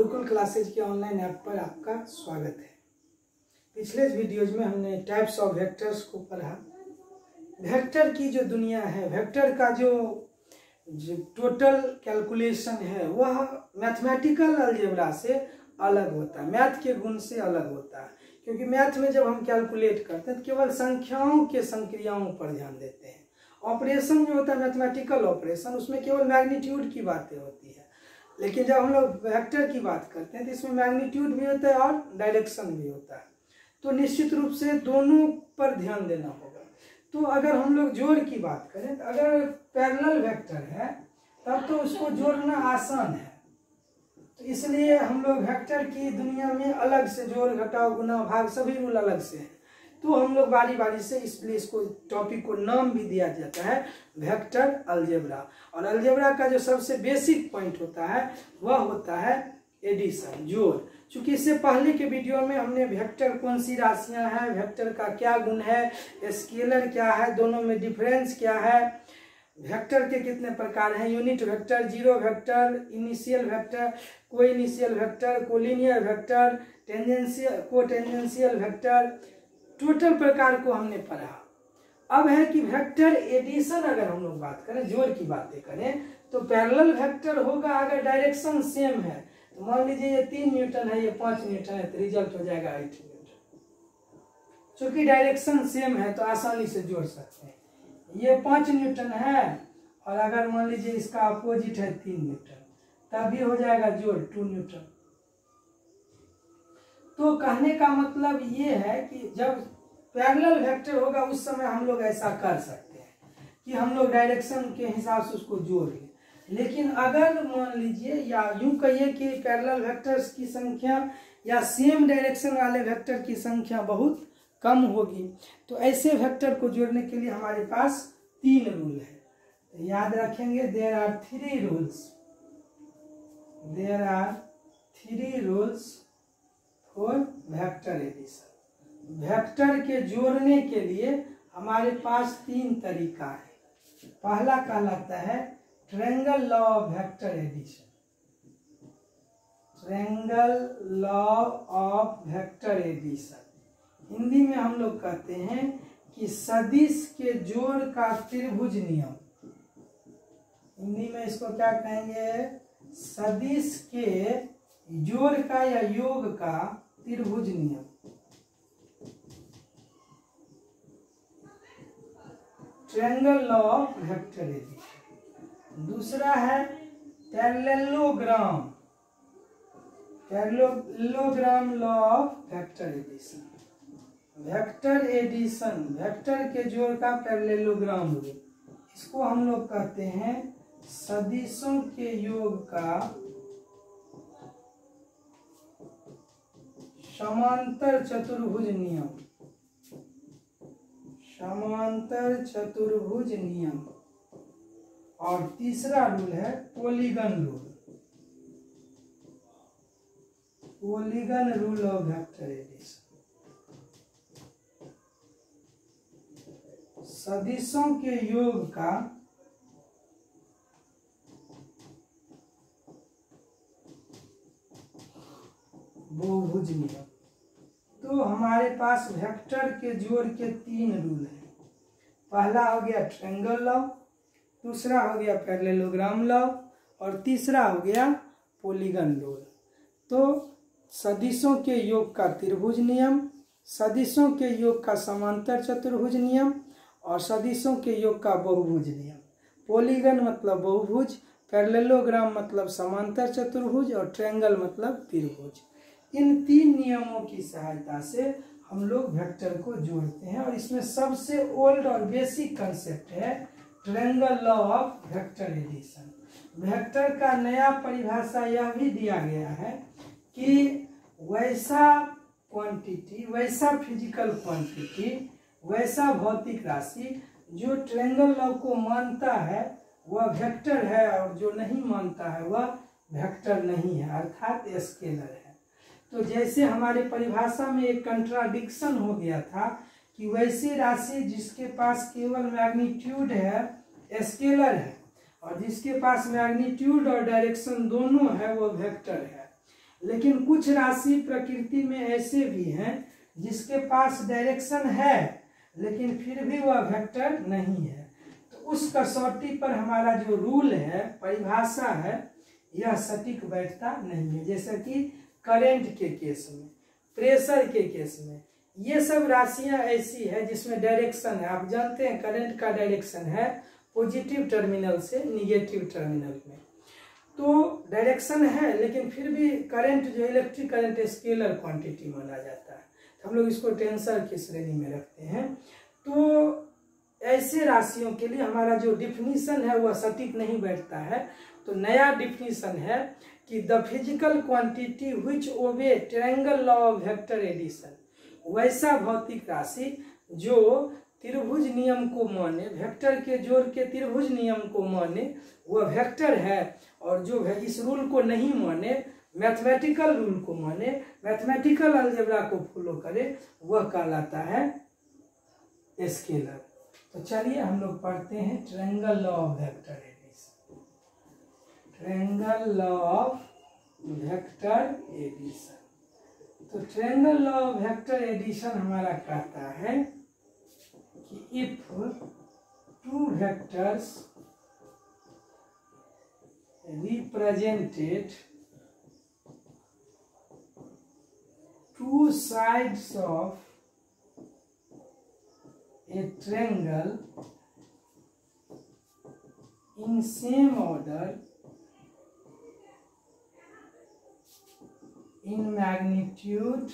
Gurukul classes के online app पर आपका स्वागत है। पिछले वीडियोज में हमने टाइप्स ऑफ वेक्टर्स को पढ़ा। वेक्टर की जो दुनिया है, वेक्टर का जो टोटल कैलकुलेशन है वह मैथमेटिकल अलजेब्रा से अलग होता है, मैथ के गुण से अलग होता है। क्योंकि मैथ में जब हम कैलकुलेट करते हैं तो केवल संख्याओं के संक्रियाओं पर ध्यान देते हैं। ऑपरेशन जो होता है मैथमेटिकल ऑपरेशन, उसमें केवल मैग्नीट्यूड की बातें होती है। लेकिन जब हम लोग वेक्टर की बात करते हैं तो इसमें मैग्नीट्यूड भी होता है और डायरेक्शन भी होता है। तो निश्चित रूप से दोनों पर ध्यान देना होगा। तो अगर हम लोग जोड़ की बात करें तो अगर पैरेलल वेक्टर है तब तो उसको जोड़ना आसान है। तो इसलिए हम लोग वेक्टर की दुनिया में अलग से जोड़ घटाव गुना भाग सभी रूल अलग से हैं। तो हम लोग बारी बारी से इसलिए इसको टॉपिक को नाम भी दिया जाता है वेक्टर अलजेब्रा। और अलजेब्रा का जो सबसे बेसिक पॉइंट होता है वह होता है एडिशन, जोड़। चूंकि इससे पहले के वीडियो में हमने वेक्टर कौन सी राशियां हैं, वेक्टर का क्या गुण है, स्केलर क्या है, दोनों में डिफरेंस क्या है, वेक्टर के कितने प्रकार हैं, unit vector, zero vector, initial vector, coinitial vector, collinear vector, tangential cotangential vector, total प्रकार को हमने पढ़ा। अब है कि वेक्टर एडिशन अगर हम लोग बात करें, जोड़ की बातें करें, तो पैरेलल वेक्टर होगा अगर डायरेक्शन सेम है। तो मान लीजिए ये 3 न्यूटन है, ये 5 न्यूटन है, तो रिजल्ट हो जाएगा 8 न्यूटन। चूंकि डायरेक्शन सेम है तो आसानी से जोड़ सकते हैं। ये 5 न्यूटन है और अगर मान लीजिए इसका अपोजिट है 3 न्यूटन, तब भी हो जाएगा जोड़ 2 न्यूटन। तो कहने का मतलब ये है कि जब पैरेलल वेक्टर होगा उस समय हम लोग ऐसा कर सकते हैं कि हम लोग डायरेक्शन के हिसाब से उसको जोड़ लें। लेकिन अगर मान लीजिए या यूं कहिए कि पैरेलल वेक्टर्स की संख्या या सेम डायरेक्शन वाले वेक्टर की संख्या बहुत कम होगी, तो ऐसे वेक्टर को जोड़ने के लिए हमारे पास 3 रूल है। तो याद रखेंगे, there are 3 rules for vector addition. Vector के जोड़ने के लिए हमारे पास 3 तरीका है। पहला कहलाता है triangle law of vector addition. Triangle law of vector addition Hindi में हम लोग कहते हैं कि सदिश के जोड़ का त्रिभुज नियम। हिंदी में इसको क्या कहेंगे? सदिश के जोड़ का या योग का त्रिभुज नियम। Triangle law of vector addition. दूसरा है parallelogram law of vector addition. Vector addition, vector के जोड़ का पैरेललोग्राम रूल, इसको हम लोग कहते हैं सदिशों के योग का समांतर चतुर्भुज नियम। समांतर चतुर्भुज नियम। और तीसरा रूल है polygon rule. Polygon rule of vector addition. सदिशों के योग का बहुभुज नियम। तो हमारे पास वेक्टर के जोड़ के 3 रूल हैं। पहला हो गया ट्रायंगल लॉ, दूसरा हो गया पैरेललोग्राम लॉ और तीसरा हो गया पॉलीगन रूल। तो सदिशों के योग का त्रिभुज नियम, सदिशों के योग का समांतर चतुर्भुज नियम और सदिशों के योग का बहुभुज नियम। पॉलीगन मतलब बहुभुज, पैरेललोग्राम मतलब समांतर चतुर्भुज और ट्रायंगल मतलब त्रिभुज। इन 3 नियमों की सहायता से हम लोग वेक्टर को जोड़ते हैं। और इसमें सबसे ओल्ड और बेसिक कंसेप्ट है triangle law of vector addition. Vector का नया परिभाषा यह भी दिया गया है कि वैसा क्वांटिटी, वैसा फिजिकल क्वांटिटी, वैसा भौतिक राशि जो ट्रायंगल लॉ को मानता है वह वेक्टर है और जो नहीं मानता है वह वेक्टर नहीं है, अर्थात स्केलर है। तो जैसे हमारे परिभाषा में एक कंट्राडिक्शन हो गया था कि वैसी राशि जिसके पास केवल मैग्नीट्यूड है स्केलर है, और जिसके पास मैग्नीट्यूड और डायरेक्शन दोनों है वो वेक्टर है। लेकिन कुछ राशि प्रकृति में ऐसे भी हैं जिसके पास डायरेक्शन है लेकिन फिर भी वह वेक्टर नहीं है। तो उस कसौटी पर हमारा जो रूल है, परिभाषा है, यह सटीक बैठता नहीं है। जैसा कि करंट के केस में, प्रेशर के केस में, ये सब राशियां ऐसी है जिसमें डायरेक्शन है। आप जानते हैं करंट का डायरेक्शन है पॉजिटिव टर्मिनल से निगेटिव टर्मिनल में। तो डायरेक्शन है लेकिन फिर भी करंट जो इलेक्ट्रिक करंट स्केलर क्वांटिटी माना जाता है, तो हम लोग इसको टेंसर की श्रेणी में रखते हैं। तो ऐसे राशियों के लिए हमारा जो डिफिनीशन है वह सटीक नहीं बैठता है। तो नया डिफिनीशन है कि the physical quantity which obey triangle law of vector addition, वैसा भौतिक राशि जो त्रिभुज नियम को माने, वेक्टर के जोड़ के त्रिभुज नियम को माने, वह वेक्टर है। और जो है इस रूल को नहीं माने, मैथमेटिकल रूल को माने, मैथमेटिकल अलजेब्रा को फॉलो करे, वह कहलाता है स्केलर। तो चलिए हम लोग पढ़ते हैं triangle law of vector addition. Triangle law of vector addition. तो triangle law of vector addition हमारा कहता है कि if two vectors represented two sides of a triangle in same order in magnitude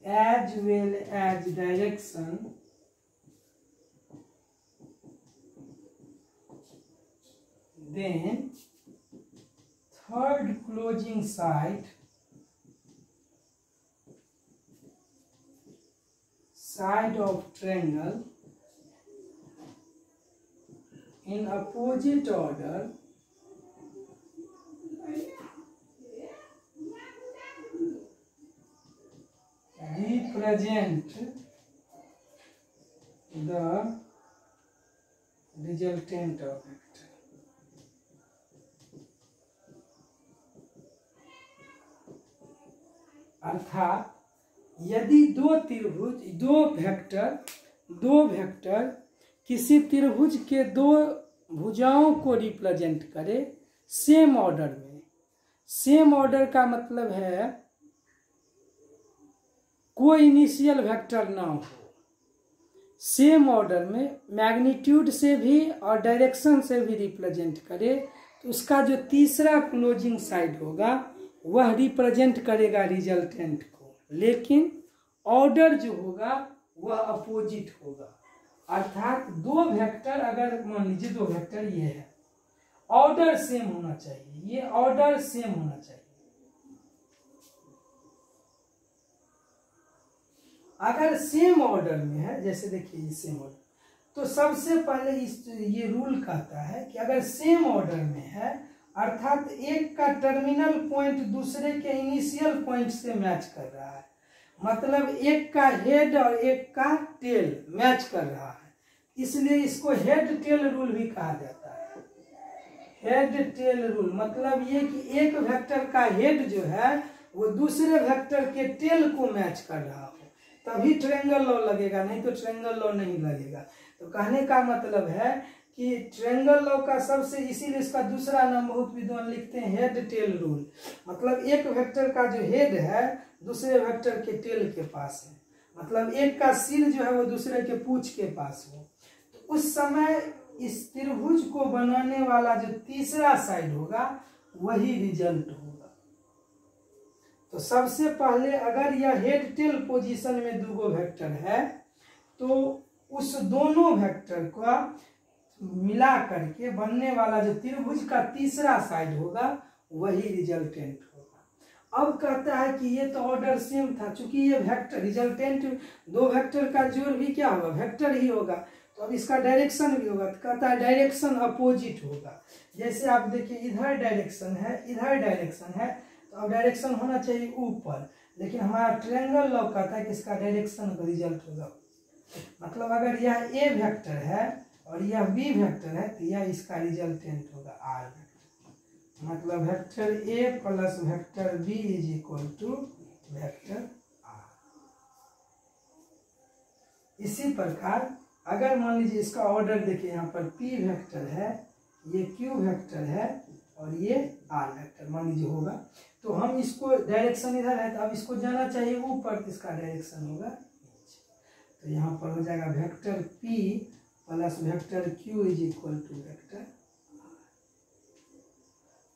as well as direction, then third closing side of triangle in opposite order represent the resultant of vector। अर्थात यदि दो vector किसी त्रिभुज के दो भुजाओं को represent करे सेम ऑर्डर में, सेम ऑर्डर का मतलब है कोई इनिशियल वेक्टर ना हो, सेम ऑर्डर में मैग्नीट्यूड से भी और डायरेक्शन से भी रिप्रेजेंट करे, तो उसका जो तीसरा क्लोजिंग साइड होगा वह रिप्रेजेंट करेगा रिजल्टेंट को, लेकिन ऑर्डर जो होगा वह अपोजिट होगा। अर्थात दो वेक्टर, अगर मान लीजिए दो वेक्टर ये है, ऑर्डर सेम होना चाहिए, ये ऑर्डर सेम होना चाहिए। अगर सेम ऑर्डर में है, जैसे देखिए सेम ऑर्डर, तो सबसे पहले ये रूल कहता है कि अगर सेम ऑर्डर में है, अर्थात एक का टर्मिनल पॉइंट दूसरे के इनिशियल पॉइंट से मैच कर रहा है, मतलब एक का हेड और एक का टेल मैच कर रहा है, इसलिए इसको हेड टेल रूल भी कहा जाता है। हेड टेल रूल मतलब ये कि एक वेक्टर का हेड जो है वो दूसरे वेक्टर के टेल को मैच कर रहा हो, तभी ट्रायंगल लॉ लगेगा, नहीं तो ट्रायंगल लॉ नहीं लगेगा। तो कहने का मतलब है कि ट्रायंगल लॉ का सबसे, इसीलिए इसका दूसरा नाम बहुत विद्वान लिखते हैं हेड टेल रूल, मतलब एक वेक्टर का जो हेड है दूसरे वेक्टर के टेल के पास है, मतलब एक का सिर जो है वो दूसरे के पूंछ के पास हो, तो उस समय इस त्रिभुज को बनाने वाला जो तीसरा साइड होगा वही रिजल्ट होगा। तो सबसे पहले अगर यह हेड टेल पोजीशन में दो वेक्टर है तो उस दोनों वेक्टर का मिला करके बनने वाला जो त्रिभुज का तीसरा साइड होगा वही रिजल्टेंट होगा। अब कहता है कि ये तो ऑर्डर सेम था, चूंकि ये वेक्टर रिजल्टेंट दो वेक्टर का जोड़ भी क्या होगा, वेक्टर ही होगा, तो अब इसका डायरेक्शन भी होगा, तो कहता है डायरेक्शन अपोजिट होगा। जैसे आप देखिए इधर डायरेक्शन है, इधर डायरेक्शन है, तो अब डायरेक्शन होना चाहिए ऊपर, लेकिन हमारा ट्रायंगल लॉ कहता है कि इसका डायरेक्शन का रिजल्ट होगा, मतलब अगर यह ए वेक्टर है और यह बी वेक्टर है तो यह इसका रिजल्टेंट होगा आर वेक्टर। मतलब vector A plus vector B is equal to vector R. इसी प्रकार अगर मान लीजिए इसका ऑर्डर देखिए, यहाँ पर पी वेक्टर है, ये क्यू वेक्टर है और ये आर वेक्टर मान लीजिए होगा, तो हम इसको डायरेक्शन इधर है तो अब इसको जाना चाहिए ऊपर, तो इसका डायरेक्शन होगा नीचे। तो यहाँ पर हो जाएगा vector P plus vector Q is equal to vector R.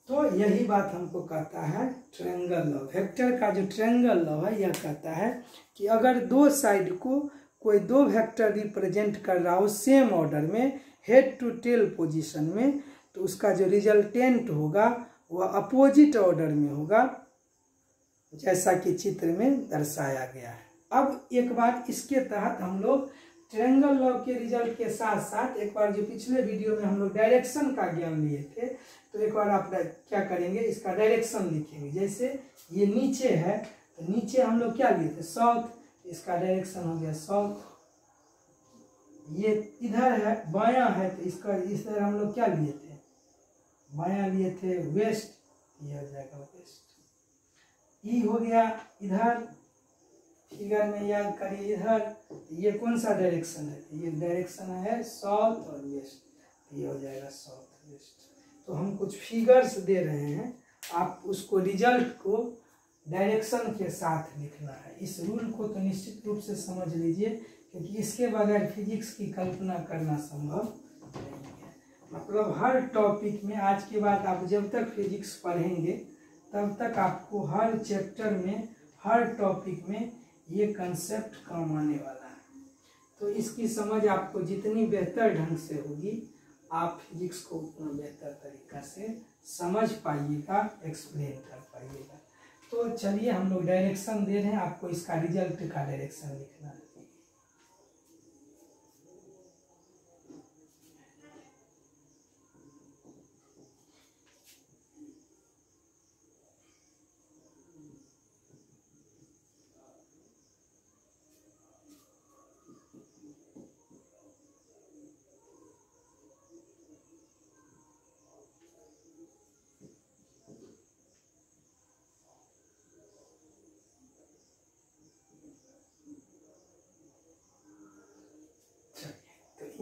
तो यही बात हमको कहता है ट्रायंगल लॉ। वेक्टर का जो ट्रायंगल लॉ है यह कहता है कि अगर दो साइड को कोई दो वेक्टर रिप्रेजेंट कर रहा हो सेम ऑर्डर में, हेड टू टेल पोजीशन में, तो उसका जो रिजल्टेंट होगा वह अपोजिट ऑर्डर में होगा, जैसा कि चित्र में दर्शाया गया है। अब एक बार इसके तहत हम लोग ट्रायंगल लॉ के रिजल्ट के साथ साथ एक बार जो पिछले वीडियो में हम लोग डायरेक्शन का ज्ञान लिए थे, तो एक बार आप क्या करेंगे, इसका डायरेक्शन लिखेंगे। जैसे ये नीचे है तो नीचे हम लोग क्या लिए थे, साउथ, इसका डायरेक्शन हो गया साउथ। ये इधर है बायां है तो इसका इस तरह हम लोग क्या लिए थे, बायां लिए थे वेस्ट, ये हो जाएगा वेस्ट। ई हो गया इधर, फिगर में याद करिए इधर, ये कौन सा डायरेक्शन है, ये डायरेक्शन है साउथ और वेस्ट, ये हो जाएगा साउथ वेस्ट। तो हम कुछ फिगर्स दे रहे हैं, आप उसको रिजल्ट को डायरेक्शन के साथ लिखना है। इस रूल को तो निश्चित रूप से समझ लीजिए, क्योंकि इसके बगैर फिजिक्स की कल्पना करना संभव नहीं है। मतलब हर टॉपिक में आज के बाद आप जब तक फिजिक्स पढ़ेंगे तब तक आपको हर चैप्टर में, हर टॉपिक में ये कंसेप्ट काम आने वाला है। तो इसकी समझ आपको जितनी बेहतर ढंग से होगी, आप फिजिक्स को उतना बेहतर तरीका से समझ पाइएगा, एक्सप्लेन कर पाइएगा। तो चलिए हम लोग डायरेक्शन दे रहे हैं, आपको इसका रिजल्ट का डायरेक्शन लिखना है।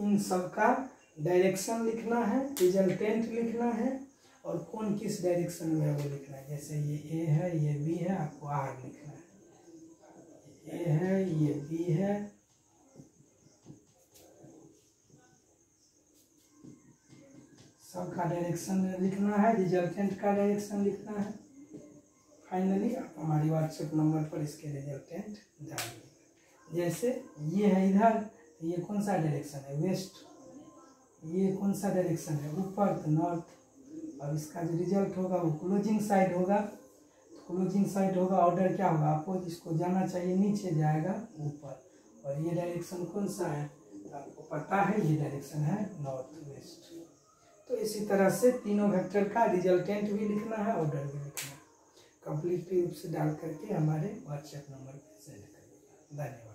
इन सब का डायरेक्शन लिखना है, रिजल्टेंट लिखना है, और कौन किस डायरेक्शन में है वो लिखना है। जैसे ये ए है, ये बी है, आपको आर लिखना है। ए है, ये बी है, सबका डायरेक्शन लिखना है, रिजल्टेंट का डायरेक्शन लिखना है। फाइनली आप हमारी व्हाट्सएप नंबर पर इसके रिजल्टेंट डालिए। जैसे ये है इधर, ये कौन सा डायरेक्शन है, वेस्ट। ये कौन सा डायरेक्शन है, ऊपर, तो नॉर्थ। और इसका जो रिजल्ट होगा वो क्लोजिंग साइड होगा। तो क्लोजिंग साइड होगा, ऑर्डर क्या होगा, अपोजिट, इसको जाना चाहिए नीचे, जाएगा ऊपर। और ये डायरेक्शन कौन सा है, तो आपको पता है ये डायरेक्शन है नॉर्थ वेस्ट। तो इसी तरह से तीनों वेक्टर का रिजल्टेंट भी लिखना है, ऑर्डर भी लिखना है। कंप्लीट रूप से डाल करके हमारे व्हाट्सएप नंबर पर सेंड करिएगा। धन्यवाद।